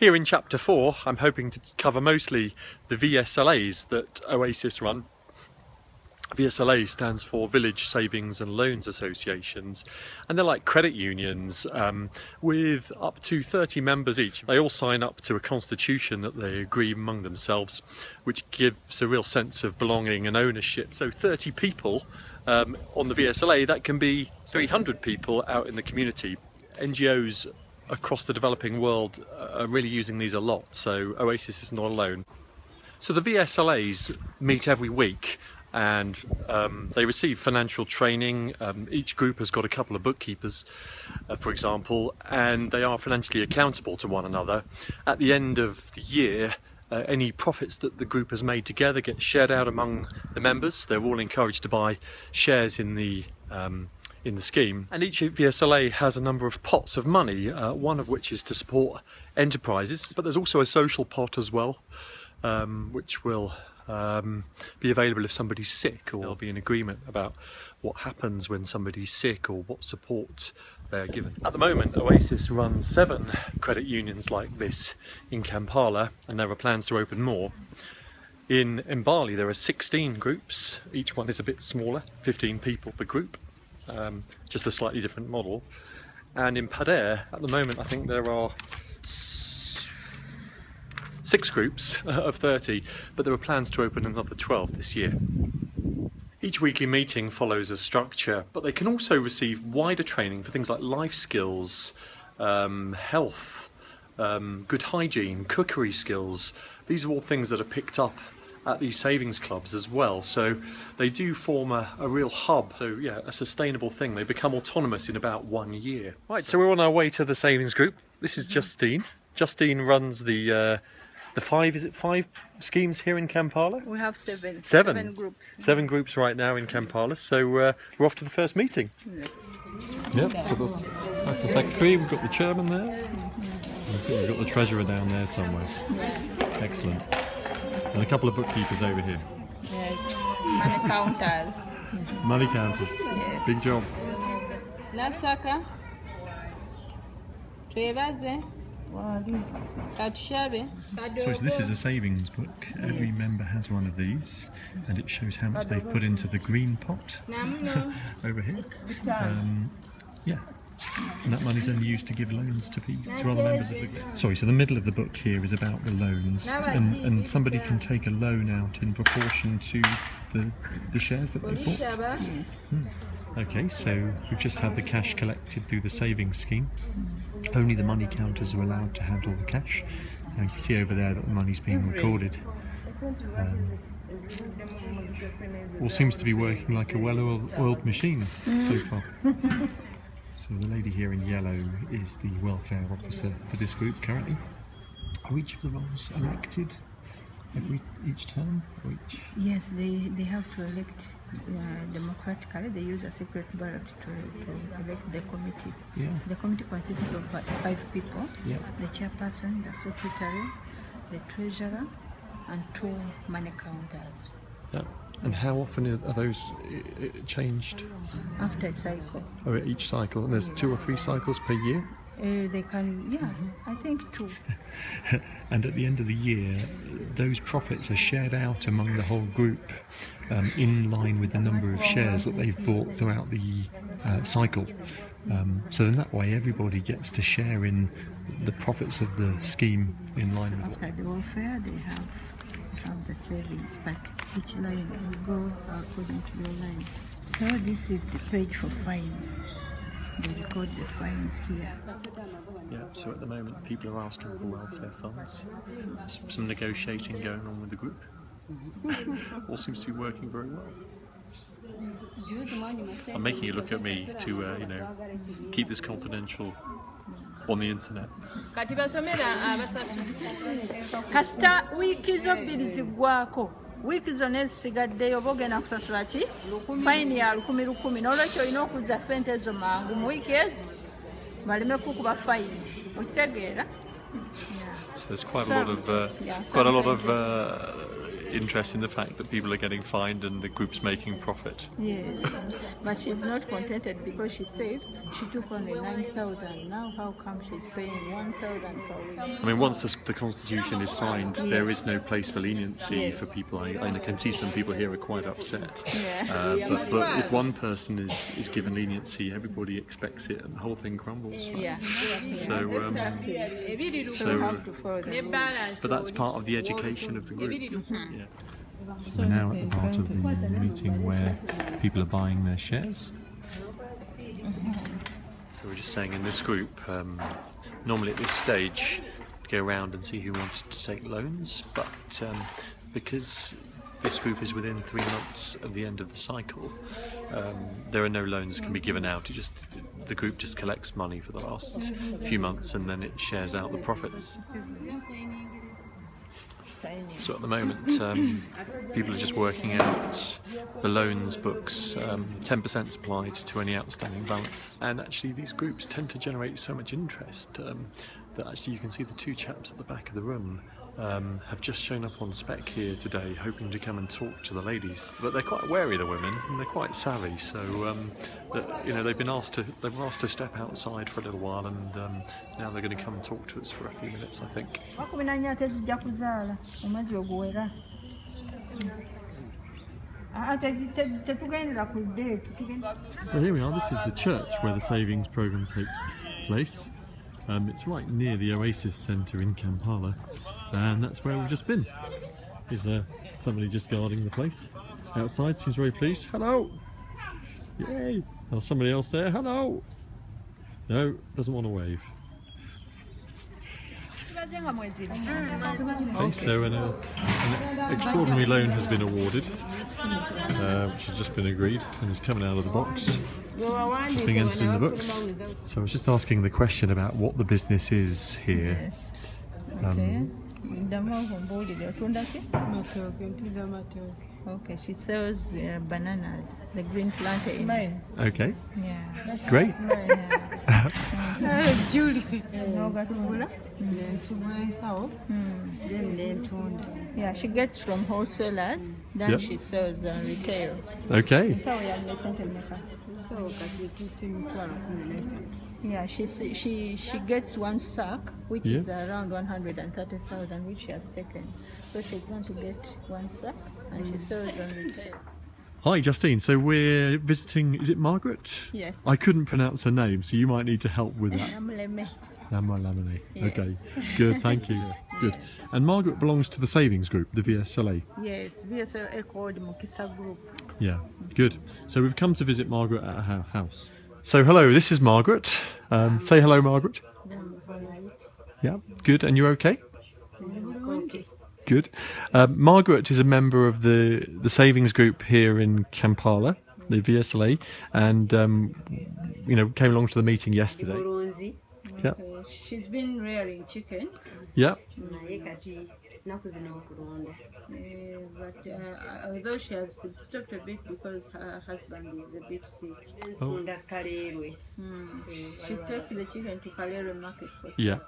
Here in Chapter 4, I'm hoping to cover mostly the VSLAs that Oasis run. VSLA stands for Village Savings and Loans Associations, and they're like credit unions with up to 30 members each. They all sign up to a constitution that they agree among themselves, which gives a real sense of belonging and ownership. So 30 people on the VSLA, that can be 300 people out in the community. NGOs across the developing world are really using these a lot, so Oasis is not alone. So the VSLAs meet every week, and they receive financial training. Each group has got a couple of bookkeepers, for example, and they are financially accountable to one another. At the end of the year, any profits that the group has made together get shared out among the members. They're all encouraged to buy shares in the scheme, and each VSLA has a number of pots of money, one of which is to support enterprises, but there's also a social pot as well, which will be available if somebody's sick, or there'll be an agreement about what happens when somebody's sick or what support they're given. At the moment, Oasis runs 7 credit unions like this in Kampala, and there are plans to open more. In Mbali there are 16 groups, each one is a bit smaller, 15 people per group, just a slightly different model. And in Padere, at the moment, I think there are 6 groups of 30, but there are plans to open another 12 this year. Each weekly meeting follows a structure, but they can also receive wider training for things like life skills, health, good hygiene, cookery skills. These are all things that are picked up at these savings clubs as well, so they do form a real hub. So yeah, a sustainable thing. They become autonomous in about 1 year. Right, so we're on our way to the savings group. This is Justine. Justine runs the 5 schemes here in Kampala? We have 7. 7 groups. 7 groups right now in Kampala, so we're off to the first meeting. Yes. Yep, so that's the secretary, we've got the chairman there, we've got the treasurer down there somewhere. Excellent. And a couple of bookkeepers over here. Yes. Money counters. Money counters. Yes. Big job. Nasaka. Twebaze. So this is a savings book. Every member has one of these, and it shows how much they've put into the green pot over here. Yeah, and that money's only used to give loans to other members of the group. Sorry, so the middle of the book here is about the loans, and somebody can take a loan out in proportion to the shares that they bought. Yes. Okay, so we've just had the cash collected through the savings scheme. Only the money counters are allowed to handle the cash. Now you can see over there that the money's being recorded. All seems to be working like a well-oiled machine so far. So the lady here in yellow is the welfare officer for this group currently. Are each of the roles elected each term? Or each? Yes, they have to elect democratically. They use a secret ballot to elect the committee. Yeah. The committee consists of 5 people. Yeah. The chairperson, the secretary, the treasurer, and 2 money counters. Yeah. And how often are those changed? After a cycle. Or at each cycle? And there's 2 or 3 cycles per year? They can, yeah, I think 2. And at the end of the year, those profits are shared out among the whole group in line with the number of shares that they've bought throughout the cycle. So in that way, everybody gets to share in the profits of the scheme in line with After the welfare, they have the savings, but each line will go according to your line. So this is the page for fines. They record the fines here. Yeah, so at the moment people are asking for welfare funds. There's some negotiating going on with the group. All seems to be working very well. I'm making you look at me to, keep this confidential on the internet. Kasita wiiki zo 2 ziggwako, wiiki zonna ezisigaddeyo oba ogenda kusasula ki? Fayini ya 1,000 n'olwekyo olina okuzza ssente ezo mangu mu wiiki ezi baleme kukuba fayini. Okitegeera? So there's quite a lot of interest in the fact that people are getting fined and the group's making profit. Yes, but she's not contented because she says she took only 9,000. Now how come she's paying 1,000 per week? I mean, once the constitution is signed, there is no place for leniency Yes. for people. I can see some people here are quite upset. Yeah. But if one person is given leniency, everybody expects it, and the whole thing crumbles. Yeah. So, So we have to follow the rules. but that's part of the education of the group. Yeah. We're now at the part of the meeting where people are buying their shares. So we're just saying in this group, normally at this stage, go around and see who wants to take loans, but because this group is within 3 months of the end of the cycle, there are no loans that can be given out. The group just collects money for the last few months and then it shares out the profits. So at the moment, people are just working out the loans books. 10% is applied to any outstanding balance. And actually these groups tend to generate so much interest that actually you can see the 2 chaps at the back of the room have just shown up on spec here today, hoping to come and talk to the ladies. But they're quite wary, the women, and they're quite savvy. So they've been asked to step outside for a little while, and now they're going to come and talk to us for a few minutes, I think. So here we are, this is the church where the savings programme takes place. It's right near the Oasis Centre in Kampala, and that's where we've just been. Is somebody just guarding the place outside? Seems very pleased. Hello! Yay! Oh, somebody else there. Hello! No, doesn't want to wave. Okay, so an extraordinary loan has been awarded, which has just been agreed and is coming out of the box. Being entered in the books. So I was just asking the question about what the business is here. Okay, she sells bananas, the green plantain. Okay, Yeah. great. Yeah, she gets from wholesalers, then Yep. she sells on retail. Okay, Yeah, she gets 1 sack, which Yeah. is around 130,000, which she has taken. So she's going to get 1 sack, and she sells on retail. hi Justine. So we're visiting, is it Margaret? Yes. I couldn't pronounce her name, so you might need to help with that. Lamine. Yes. Okay, good, thank you. Good. And Margaret belongs to the savings group, the VSLA. Yes, VSLA called Mukisa Group. Yeah, good. So we've come to visit Margaret at her house. So hello, this is Margaret. Say hello, Margaret. Yeah, good. And you're okay? Good. Margaret is a member of the savings group here in Kampala, the VSLA, and came along to the meeting yesterday. Yeah. Okay. She's been rearing chicken, Yeah. but although she has stopped a bit because her husband is a bit sick. She takes the chicken to Kalere market for sale. Yeah.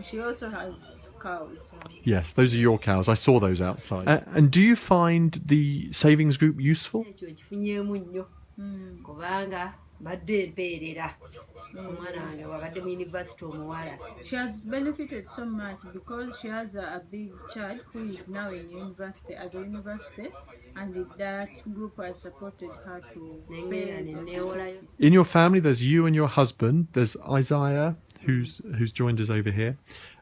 She also has cows. Yes, those are your cows. I saw those outside. And do you find the savings group useful? She has benefited so much because she has a big child who is now in university, at the university, and that group has supported her to pay. In your family, there's you and your husband. There's Isaiah, who's joined us over here,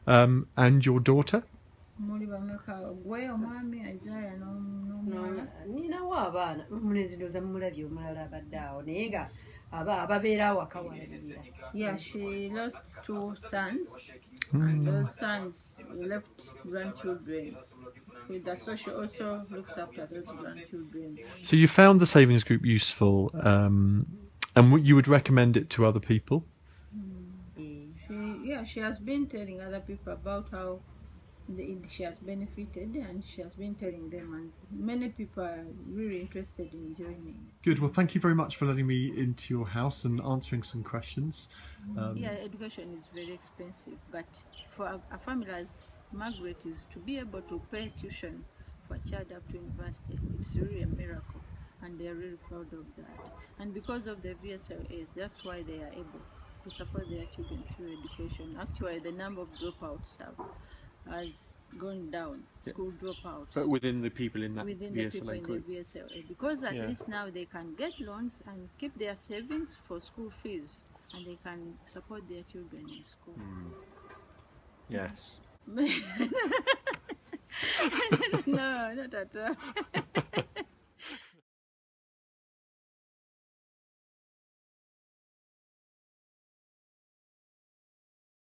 and your daughter. Muri bameka gwe omwami Isaiah n'omwana. Ninawo abaana munezindoza mulabye omulala abadde awo naye nga ababeera awaka walabirira. Yeah, she lost 2 sons, and those sons left grandchildren. So she also looks after those grandchildren. So you found the savings group useful, and you would recommend it to other people? She has been telling other people about how she has benefited, and she has been telling them, and many people are really interested in joining. Good. Well, thank you very much for letting me into your house and answering some questions. Yeah, education is very expensive, but for a family Margaret, is to be able to pay tuition for a child up to university. It's really a miracle, and they're really proud of that. And because of the VSLAs, that's why they are able to support their children through education. Actually, the number of dropouts has gone down, school dropouts. But within the people in that Within the people VSLA in group. the VSLA, because at Yeah. least now they can get loans and keep their savings for school fees, and they can support their children in school. Yes. No, not at all.